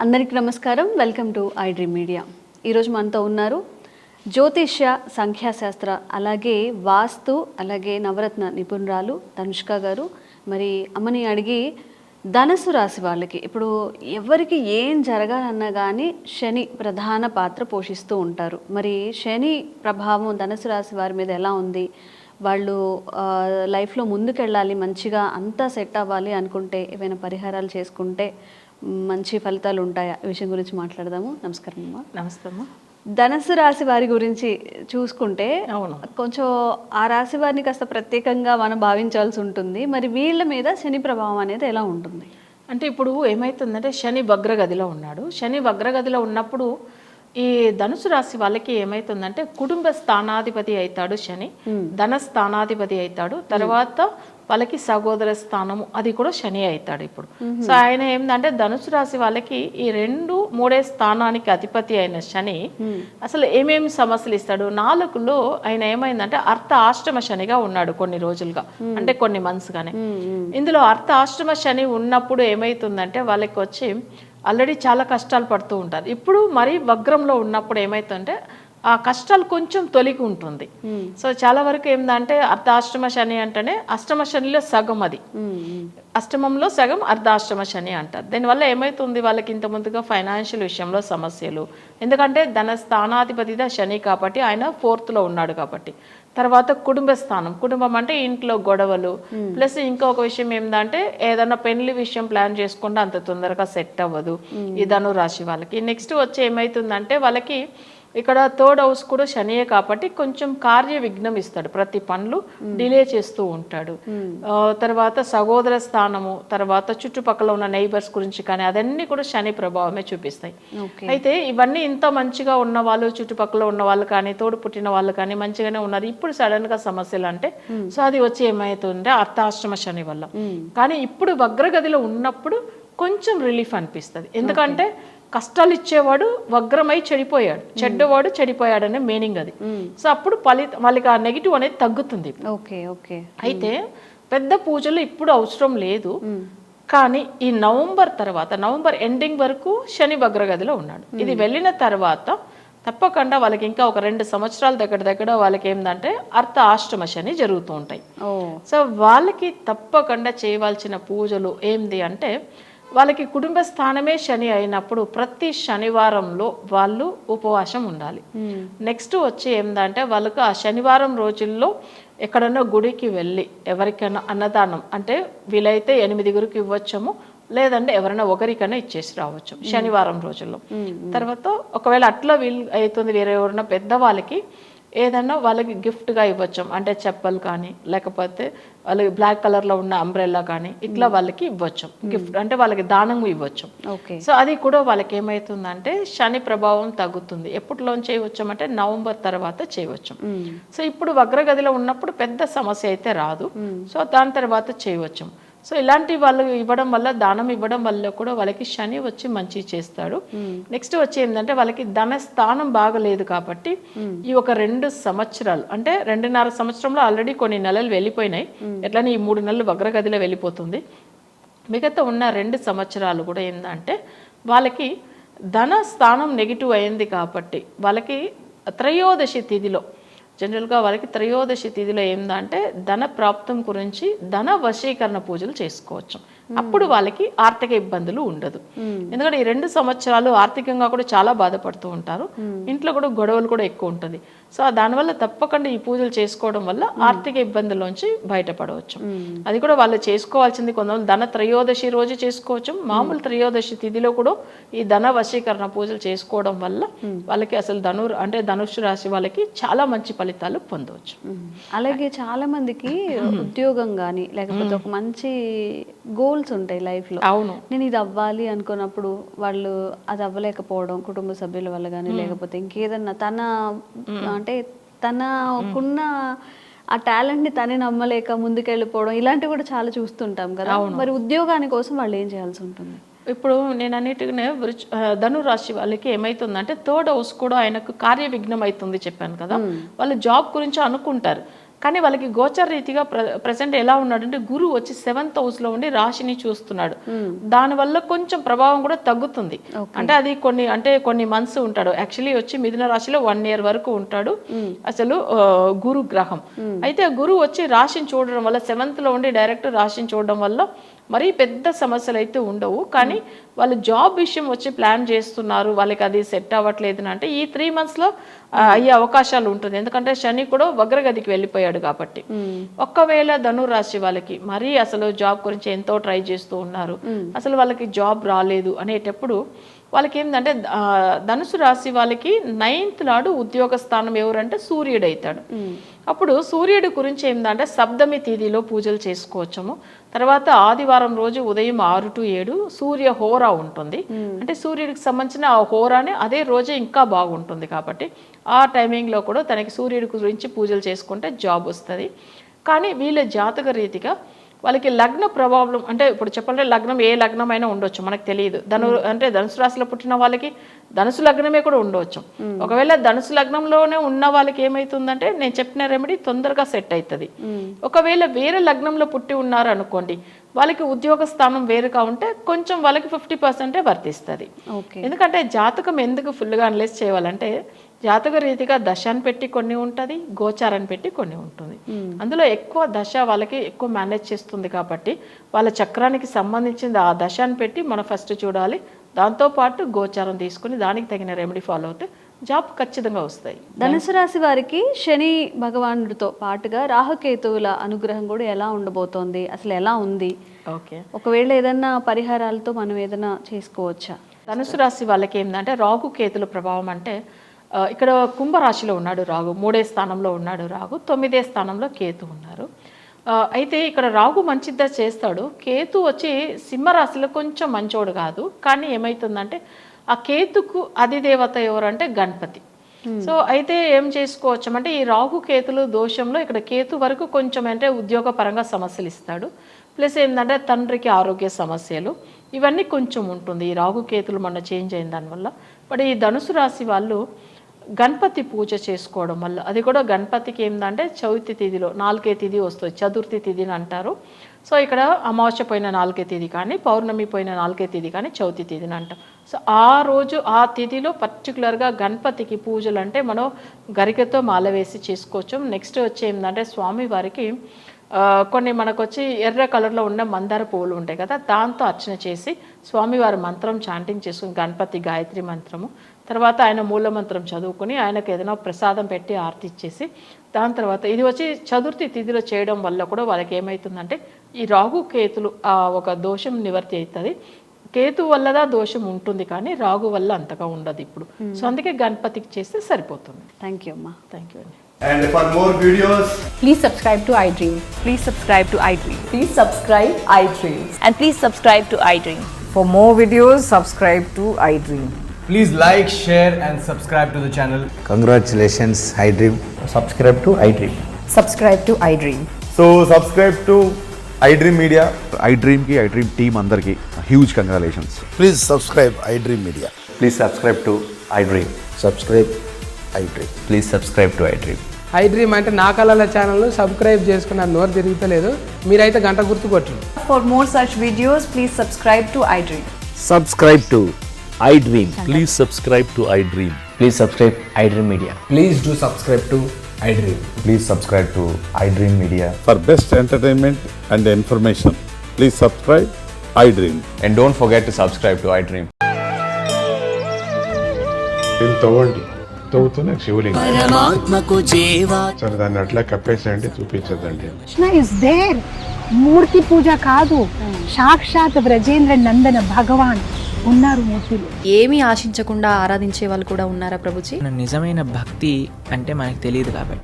అందరికీ నమస్కారం. Welcome to I dream media. ఈరోజు మనతో ఉన్నారు జ్యోతిష్య, సంఖ్యాశాస్త్ర, అలాగే వాస్తు, అలాగే నవరత్న నిపుణురాలు తనుష్క గారు. మరి అమ్మని అడిగి ధనుసు రాశి వాళ్ళకి ఇప్పుడు ఎవరికి ఏం జరగాలన్నా కానీ శని ప్రధాన పాత్ర పోషిస్తూ ఉంటారు. మరి శని ప్రభావం ధనుసు రాశి వారి మీద ఎలా ఉంది, వాళ్ళు లైఫ్లో ముందుకెళ్ళాలి, మంచిగా అంతా సెట్ అవ్వాలి అనుకుంటే ఏవైనా పరిహారాలు చేసుకుంటే మంచి ఫలితాలు ఉంటాయా? ఈ విషయం గురించి మాట్లాడదాము. నమస్కారం అమ్మా. నమస్తే అమ్మా. ధనుసు రాశి వారి గురించి చూసుకుంటే కొంచెం ఆ రాశి వారిని కాస్త ప్రత్యేకంగా మనం భావించాల్సి ఉంటుంది. మరి వీళ్ళ మీద శని ప్రభావం అనేది ఎలా ఉంటుంది? అంటే ఇప్పుడు ఏమవుతుందంటే శని వగ్రగదిలో ఉన్నాడు. శని వగ్రగదిలో ఉన్నప్పుడు ఈ ధనుసు రాశి వాళ్ళకి ఏమవుతుందంటే కుటుంబ స్థానాధిపతి అవుతాడు శని, ధన స్థానాధిపతి అవుతాడు. తర్వాత వాళ్ళకి సహోదర స్థానము అది కూడా శని అవుతాడు ఇప్పుడు. సో ఆయన ఏంటంటే ధనుసు రాశి వాళ్ళకి ఈ 2-3 స్థానానికి అధిపతి అయిన శని అసలు ఏమేమి సమస్యలు ఇస్తాడు. 4లో ఆయన ఏమైందంటే అర్ధ ఆష్టమ శనిగా ఉన్నాడు కొన్ని రోజులుగా, అంటే కొన్ని మంత్స్ గానే. ఇందులో అర్ధ ఆష్టమ శని ఉన్నప్పుడు ఏమైతుందంటే వాళ్ళకి వచ్చి ఆల్రెడీ చాలా కష్టాలు పడుతూ ఉంటారు. ఇప్పుడు మరీ వగ్రంలో ఉన్నప్పుడు ఏమైతుందంటే ఆ కష్టాలు కొంచెం తొలగి ఉంటుంది. సో చాలా వరకు ఏంటంటే అర్ధాష్టమ శని అంటేనే అష్టమ శనిలో సగం, అది అష్టమంలో సగం అర్ధాష్టమ శని అంటారు. దానివల్ల ఏమవుతుంది వాళ్ళకి ఇంత ముందుగా ఫైనాన్షియల్ విషయంలో సమస్యలు, ఎందుకంటే ధన స్థానాధిపతిగా శని కాబట్టి ఆయన 4th ఉన్నాడు కాబట్టి. తర్వాత కుటుంబ స్థానం, కుటుంబం అంటే ఇంట్లో గొడవలు, ప్లస్ ఇంకొక విషయం ఏంటంటే ఏదైనా పెళ్లి విషయం ప్లాన్ చేసుకుంటే అంత తొందరగా సెట్ అవ్వదు ఈ ధను రాశి వాళ్ళకి. నెక్స్ట్ వచ్చి ఏమవుతుందంటే వాళ్ళకి ఇక్కడ 3rd హౌస్ కూడా శనియే కాబట్టి కొంచెం కార్య విఘ్నం ఇస్తాడు, ప్రతి పనులు డిలే చేస్తూ ఉంటాడు. తర్వాత సహోదర స్థానము, తర్వాత చుట్టుపక్కల ఉన్న నైబర్స్ గురించి కానీ అదన్నీ కూడా శని ప్రభావమే చూపిస్తాయి. అయితే ఇవన్నీ ఇంత మంచిగా ఉన్న వాళ్ళు, చుట్టుపక్కల ఉన్న వాళ్ళు కానీ, తోడు పుట్టిన వాళ్ళు కానీ మంచిగానే ఉన్నారు. ఇప్పుడు సడన్ గా సమస్యలు అంటే సో అది వచ్చి ఏమవుతుందంటే అర్ధాష్టమ శని వల్ల. కానీ ఇప్పుడు వగ్రగదిలో ఉన్నప్పుడు కొంచెం రిలీఫ్ అనిపిస్తుంది, ఎందుకంటే కష్టాలు ఇచ్చేవాడు వగ్రమై చెడిపోయాడు, చెడ్డవాడు చెడిపోయాడు అనే మీనింగ్ అది. సో అప్పుడు వాళ్ళకి ఆ నెగిటివ్ అనేది తగ్గుతుంది. అయితే పెద్ద పూజలు ఇప్పుడు అవసరం లేదు. కానీ ఈ నవంబర్ తర్వాత, నవంబర్ ఎండింగ్ వరకు శని వగ్రగదిలో ఉన్నాడు. ఇది వెళ్ళిన తర్వాత తప్పకుండా వాళ్ళకి ఇంకా ఒక 2 సంవత్సరాల దగ్గర వాళ్ళకి ఏంటంటే అర్ధ ఆష్టమ శని జరుగుతూ ఉంటాయి. సో వాళ్ళకి తప్పకుండా చేయవలసిన పూజలు ఏంది అంటే వాళ్ళకి కుటుంబ స్థానమే శని అయినప్పుడు ప్రతి శనివారంలో వాళ్ళు ఉపవాసం ఉండాలి. నెక్స్ట్ వచ్చి ఏంటంటే వాళ్ళకు ఆ శనివారం రోజుల్లో ఎక్కడన్నా గుడికి వెళ్ళి ఎవరికైనా అన్నదానం, అంటే వీలైతే 8 ఇవ్వచ్చము, లేదంటే ఎవరైనా ఒకరికైనా ఇచ్చేసి రావచ్చు శనివారం రోజుల్లో. తర్వాత ఒకవేళ అట్లా వీలు అవుతుంది వేరే ఎవరైనా పెద్దవాళ్ళకి ఏదన్నా వాళ్ళకి గిఫ్ట్గా ఇవ్వచ్చు, అంటే చెప్పలు కానీ, లేకపోతే వాళ్ళకి బ్లాక్ కలర్లో ఉన్న అంబ్రెల్లా కానీ ఇట్లా వాళ్ళకి ఇవ్వచ్చు గిఫ్ట్, అంటే వాళ్ళకి దానం ఇవ్వచ్చు. సో అది కూడా వాళ్ళకి ఏమవుతుందంటే శని ప్రభావం తగ్గుతుంది. ఎప్పటిలో చేయవచ్చు అంటే నవంబర్ తర్వాత చేయవచ్చు. సో ఇప్పుడు వగ్రగదిలో ఉన్నప్పుడు పెద్ద సమస్య అయితే రాదు, సో దాని తర్వాత చేయవచ్చు. సో ఇలాంటి వాళ్ళు ఇవ్వడం వల్ల, దానం ఇవ్వడం వల్ల కూడా వాళ్ళకి శని వచ్చి మంచి చేస్తాడు. నెక్స్ట్ వచ్చి ఏంటంటే వాళ్ళకి ధన స్థానం బాగలేదు కాబట్టి ఈ ఒక 2 సంవత్సరాలు, అంటే 2.5 సంవత్సరంలో ఆల్రెడీ కొన్ని నెలలు వెళ్ళిపోయినాయి, ఎట్లనే ఈ 3 నెలలు వగ్రగదిలో వెళ్ళిపోతుంది. మిగతా ఉన్న 2 సంవత్సరాలు కూడా ఏంటంటే వాళ్ళకి ధన స్థానం నెగిటివ్ అయింది కాబట్టి వాళ్ళకి త్రయోదశి తిథిలో, జనరల్గా వాళ్ళకి త్రయోదశి తిథిలో ఏంటంటే ధన ప్రాప్తం గురించి ధన వశీకరణ పూజలు చేసుకోవచ్చు. అప్పుడు వాళ్ళకి ఆర్థిక ఇబ్బందులు ఉండదు. ఎందుకంటే ఈ 2 సంవత్సరాలు ఆర్థికంగా కూడా చాలా బాధపడుతూ ఉంటారు, ఇంట్లో కూడా గొడవలు కూడా ఎక్కువ ఉంటుంది. సో దానివల్ల తప్పకుండా ఈ పూజలు చేసుకోవడం వల్ల ఆర్థిక ఇబ్బందుల్లోంచి బయటపడవచ్చు. అది కూడా వాళ్ళు చేసుకోవాల్సింది కొంతమంది ధన త్రయోదశి రోజు చేసుకోవచ్చు, మామూలు త్రయోదశి తిథిలో కూడా ఈ ధన వశీకరణ పూజలు చేసుకోవడం వల్ల వాళ్ళకి అసలు ధనుసు రాశి వాళ్ళకి చాలా మంచి ఫలితాలు పొందవచ్చు. అలాగే చాలా మందికి ఉద్యోగం కానీ లేకపోతే ఒక మంచి గోల్స్ ఉంటాయి లైఫ్లో. అవును, నేను ఇది అవ్వాలి అనుకున్నప్పుడు వాళ్ళు అది అవ్వలేకపోవడం, కుటుంబ సభ్యుల వల్ల కానీ లేకపోతే ఇంకేదన్నా అంటే తనకున్న ఆ టాలెంట్ని తనే నమ్మలేక ముందుకెళ్ళిపోవడం, ఇలాంటివి కూడా చాలా చూస్తుంటాం కదా. మరి ఉద్యోగాని కోసం వాళ్ళు ఏం చేయాల్సి ఉంటుంది? ఇప్పుడు నేను అన్నిటికనే ధను రాశి వాళ్ళకి ఏమవుతుందంటే 3rd హౌస్ కూడా ఆయనకు కార్య విఘ్నం అవుతుంది చెప్పాను కదా. వాళ్ళు జాబ్ గురించి అనుకుంటారు కానీ వాళ్ళకి గోచర రీతిగా ప్రజెంట్ ఎలా ఉన్నాడంటే గురువు వచ్చి 7th హౌస్లో ఉండి రాశిని చూస్తున్నాడు. దానివల్ల కొంచెం ప్రభావం కూడా తగ్గుతుంది. అంటే అది కొన్ని మంత్స్ ఉంటాడు. యాక్చువల్లీ వచ్చి మిథున రాశిలో 1 year వరకు ఉంటాడు అసలు గురు గ్రహం. అయితే గురువు వచ్చి రాశిని చూడడం వల్ల 7th లో ఉండి డైరెక్ట్ రాశిని చూడడం వల్ల మరీ పెద్ద సమస్యలు అయితే ఉండవు. కానీ వాళ్ళు జాబ్ విషయం వచ్చి ప్లాన్ చేస్తున్నారు, వాళ్ళకి అది సెట్ అవ్వట్లేదు అంటే ఈ 3 monthsలో అయ్యే అవకాశాలు ఉంటుంది. ఎందుకంటే శని కూడా వగ్రగదికి వెళ్ళిపోయాడు కాబట్టి. ఒక్కవేళ ధనురాశి వాళ్ళకి మరీ అసలు జాబ్ గురించి ఎంతో ట్రై చేస్తూ ఉన్నారు, అసలు వాళ్ళకి జాబ్ రాలేదు అనేటప్పుడు వాళ్ళకి ఏంటంటే ధనుసు రాశి వాళ్ళకి 9th నాడు ఉద్యోగ స్థానం ఎవరంటే సూర్యుడు అవుతాడు. అప్పుడు సూర్యుడి గురించి ఏంటంటే సప్తమి తిథిలో పూజలు చేసుకోవచ్చము. తర్వాత ఆదివారం రోజు ఉదయం 6 to 7 సూర్య హోరా ఉంటుంది. అంటే సూర్యుడికి సంబంధించిన ఆ హోరానే అదే రోజు ఇంకా బాగుంటుంది కాబట్టి ఆ టైమింగ్లో కూడా తనకి సూర్యుడి గురించి పూజలు చేసుకుంటే జాబ్ వస్తుంది. కానీ వీళ్ళ జాతక రీతిగా వాళ్ళకి లగ్న ప్రభావం అంటే ఇప్పుడు చెప్పాలంటే లగ్నం ఏ లగ్నమైనా ఉండొచ్చు, మనకు తెలియదు. ధనుసు రాశిలో పుట్టిన వాళ్ళకి ధనుసు లగ్నమే కూడా ఉండవచ్చు. ఒకవేళ ధనుసు లగ్నంలోనే ఉన్న వాళ్ళకి ఏమవుతుందంటే నేను చెప్పిన రెమెడీ తొందరగా సెట్ అవుతుంది. ఒకవేళ వేరే లగ్నంలో పుట్టి ఉన్నారు అనుకోండి, వాళ్ళకి ఉద్యోగ స్థానం వేరుగా ఉంటే కొంచెం వాళ్ళకి 50% వర్తిస్తుంది. ఎందుకంటే జాతకం ఎందుకు ఫుల్గా అనలైజ్ చేయాలంటే జాతక రీతిగా దశాన్ని పెట్టి కొన్ని ఉంటుంది, గోచారాన్ని పెట్టి కొన్ని ఉంటుంది. అందులో ఎక్కువ దశ వాళ్ళకి ఎక్కువ మేనేజ్ చేస్తుంది కాబట్టి వాళ్ళ చక్రానికి సంబంధించింది ఆ దశాన్ని పెట్టి మనం ఫస్ట్ చూడాలి. దాంతోపాటు గోచారం తీసుకుని దానికి తగిన రెమెడీ ఫాలో అవుతే జాబ్ ఖచ్చితంగా వస్తాయి. ధనుసు రాశి వారికి శని భగవానుడితో పాటుగా రాహుకేతువుల అనుగ్రహం కూడా ఎలా ఉండబోతోంది, అసలు ఎలా ఉంది? ఓకే, ఒకవేళ ఏదన్నా పరిహారాలతో మనం ఏదైనా చేసుకోవచ్చా? ధనుసు రాశి వాళ్ళకి ఏంటంటే రాహుకేతుల ప్రభావం అంటే ఇక్కడ కుంభరాశిలో ఉన్నాడు రాహు, 3వ స్థానంలో ఉన్నాడు రాహు, 9వ స్థానంలో కేతు ఉన్నారు. అయితే ఇక్కడ రాహు మంచిదా చేస్తాడు, కేతు వచ్చి సింహరాశిలో కొంచెం మంచోడు కాదు. కానీ ఏమవుతుందంటే ఆ కేతుకు అధిదేవత ఎవరంటే గణపతి. సో అయితే ఏం చేసుకోవచ్చు అంటే ఈ రాహు కేతులు దోషంలో ఇక్కడ కేతు వరకు కొంచెం అంటే ఉద్యోగ పరంగా సమస్యలు ఇస్తాడు. ప్లస్ ఏంటంటే తండ్రికి ఆరోగ్య సమస్యలు ఇవన్నీ కొంచెం ఉంటుంది ఈ రాహు కేతులు మొన్న చేంజ్ అయిన దానివల్ల. బట్ ఈ ధనుసు రాశి వాళ్ళు గణపతి పూజ చేసుకోవడం వల్ల, అది కూడా గణపతికి ఏంటంటే చవితి తిథిలో 4వ తిథి వస్తుంది, చతుర్థి తిథిని అంటారు. సో ఇక్కడ అమావాస్య పోయిన 4వ తిథి కానీ పౌర్ణమి పోయిన 4వ తిథి కానీ చవితి తిథిని అంటాం. సో ఆ రోజు ఆ తిథిలో పర్టికులర్గా గణపతికి పూజలు అంటే మనం గరికతో మాల వేసి చేసుకోవచ్చు. నెక్స్ట్ వచ్చి ఏంటంటే స్వామివారికి కొన్ని మనకు వచ్చి ఎర్ర కలర్లో ఉన్న మందార పువ్వులు ఉంటాయి కదా, దాంతో అర్చన చేసి స్వామివారి మంత్రం చాంటింగ్ చేసుకుని గణపతి గాయత్రి మంత్రము, తర్వాత ఆయన మూల మంత్రం చదువుకుని ఆయనకు ఏదైనా ప్రసాదం పెట్టి ఆరతి ఇచ్చేసి దాని తర్వాత ఇది వచ్చి చతుర్థి తిథిలో చేయడం వల్ల కూడా వాళ్ళకి ఏమవుతుందంటే ఈ రాహు కేతులు ఒక దోషం నివర్తి అవుతుంది. కేతు వల్లదా దోషం ఉంటుంది కానీ రాహు వల్ల అంతగా ఉండదు ఇప్పుడు. సో అందుకే గణపతికి చేస్తే సరిపోతుంది. థ్యాంక్ యూ అమ్మా. థ్యాంక్ యూ అండి. And for more videos, Please subscribe to iDream. Please subscribe to iDream. Please subscribe iDream. And please subscribe to iDream. For more videos, subscribe to iDream. Please like, share and subscribe to the channel. Congratulations, iDream. Subscribe to iDream. Subscribe to iDream. so subscribe to iDream Media. iDream team andarki huge congratulations. Please subscribe iDream Media. Please subscribe to iDream. Subscribe iDream. Please subscribe to iDream. iDream అంటే నా కళల ఛానల్ను subscribe చేసుకున్న నోరు తిరుగుతలేదు, మీరైతే గంట గుర్తు కొట్టండి. For more such videos, please subscribe to iDream. Subscribe to iDream. Please subscribe to iDream. Please subscribe iDream Media. Please do subscribe to iDream. Please subscribe to iDream Media. For best entertainment and information, please subscribe iDream. And don't forget to subscribe to iDream. తవ్వండి, తవ్వుతూనే శివలింగం. సరే దాన్ని అట్లా కప్పేసేయండి, చూపించదండి. Krishna is there. మూర్తి పూజ కాదు, సాక్షాత్ బ్రజేంద్ర నందన భగవాన్ ఉన్నారు మూర్తిలో. ఏమీ ఆశించకుండా ఆరాధించే వాళ్ళు కూడా ఉన్నారా ప్రభుజీ? నిజమైన భక్తి అంటే మనకు తెలియదు కాబట్టి